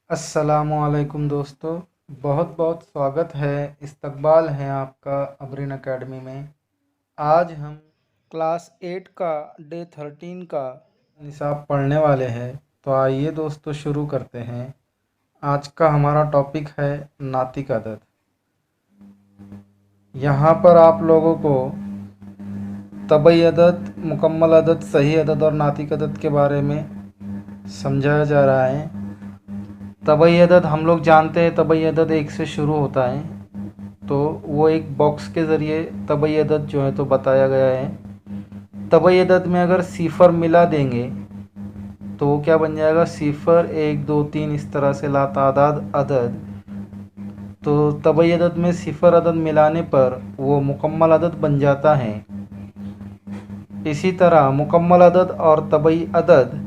अस्सलामुअलैकुम दोस्तों, बहुत बहुत स्वागत है, इस्तकबाल है आपका अबरीन एकेडमी में। आज हम क्लास 8 का डे 13 का निसाब पढ़ने वाले हैं। तो आइए दोस्तों शुरू करते हैं। आज का हमारा टॉपिक है नातिक अदद। यहाँ पर आप लोगों को तबई अदद, मुकम्मल अदद, सही अदद और नातिक अदद के बारे में समझाया जा रहा है। तबई अदद हम लोग जानते हैं, तबई अदद 1 से शुरू होता है, तो वो एक बॉक्स के ज़रिए तबई अदद जो है तो बताया गया है। तबई अदद में अगर सिफ़र मिला देंगे तो वो क्या बन जाएगा, सिफ़र 1 2 3 इस तरह से लातादाद अदद। तो तबई अदद में सिफ़र अदद मिलाने पर वो मुकम्मल अदद बन जाता है। इसी तरह मुकम्मल अदद और तबई अदद,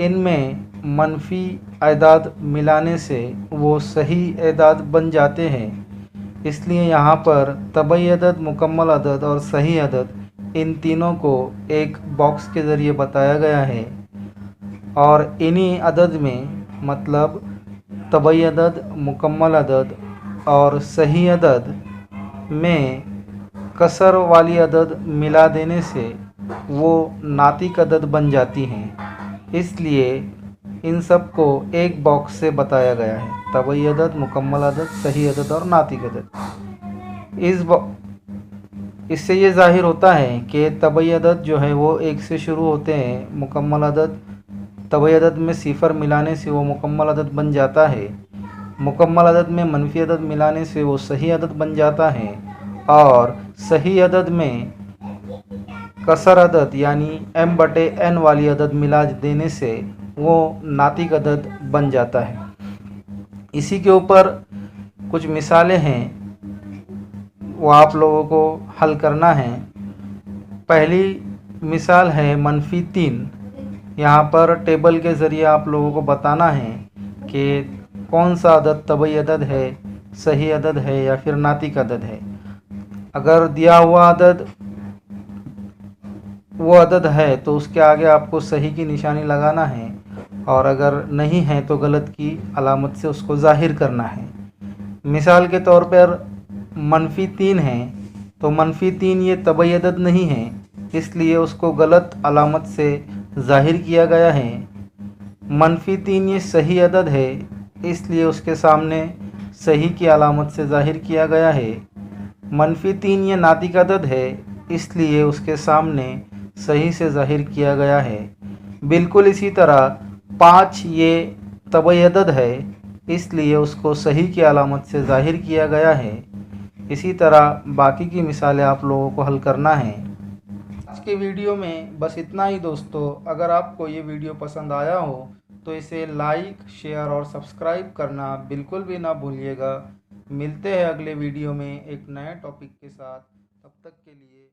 इनमें मनफी अदाद मिलाने से वो सही अदाद बन जाते हैं। इसलिए यहाँ पर तबई अदद, मुकम्मल अदद और सही अदद, इन तीनों को एक बॉक्स के ज़रिए बताया गया है। और इन्हीं अदद में, मतलब तबई अदद, मुकम्मल अदद और सही अदद में कसर वाली अदद मिला देने से वो नातिक अदद बन जाती हैं। इसलिए इन सब को एक बॉक्स से बताया गया है, तबई अदद, मुकम्मल अदद, सही अदद और नातिक अदद। इससे ये ज़ाहिर होता है कि तबई अदद जो है वो 1 से शुरू होते हैं। मुकम्मल अदद, तबई अदद में सिफ़र मिलाने से वो मुकम्मल अदद बन जाता है। मुकम्मल अदद में मनफी अदद मिलाने से वो सही अदद बन जाता है। और सही अदद में कसर अदद यानी m/n वाली अदद मिला देने से वो नातिक अदद बन जाता है। इसी के ऊपर कुछ मिसालें हैं, वो आप लोगों को हल करना है। पहली मिसाल है -3। यहाँ पर टेबल के ज़रिए आप लोगों को बताना है कि कौन सा अदद तबई अदद है, सही अदद है या फिर नातिक अदद है। अगर दिया हुआ अदद वो अदद है तो उसके आगे आपको सही की निशानी लगाना है, और अगर नहीं है तो गलत की अलामत से उसको ज़ाहिर करना है। मिसाल के तौर पर -3 है, तो -3 ये तबई अदद नहीं है, इसलिए उसको गलत अलामत से ज़ाहिर किया गया है। -3 ये सही अदद है, इसलिए उसके सामने सही की अलामत से ज़ाहिर किया गया है। -3 ये नातिक अदद है, इसलिए उसके सामने सही से ज़ाहिर किया गया है। बिल्कुल इसी तरह 5 ये तबई अदद है, इसलिए उसको सही की अलामत से ज़ाहिर किया गया है। इसी तरह बाकी की मिसालें आप लोगों को हल करना है। आज के वीडियो में बस इतना ही दोस्तों। अगर आपको ये वीडियो पसंद आया हो तो इसे लाइक, शेयर और सब्सक्राइब करना बिल्कुल भी ना भूलिएगा। मिलते हैं अगले वीडियो में एक नए टॉपिक के साथ। तब तक के लिए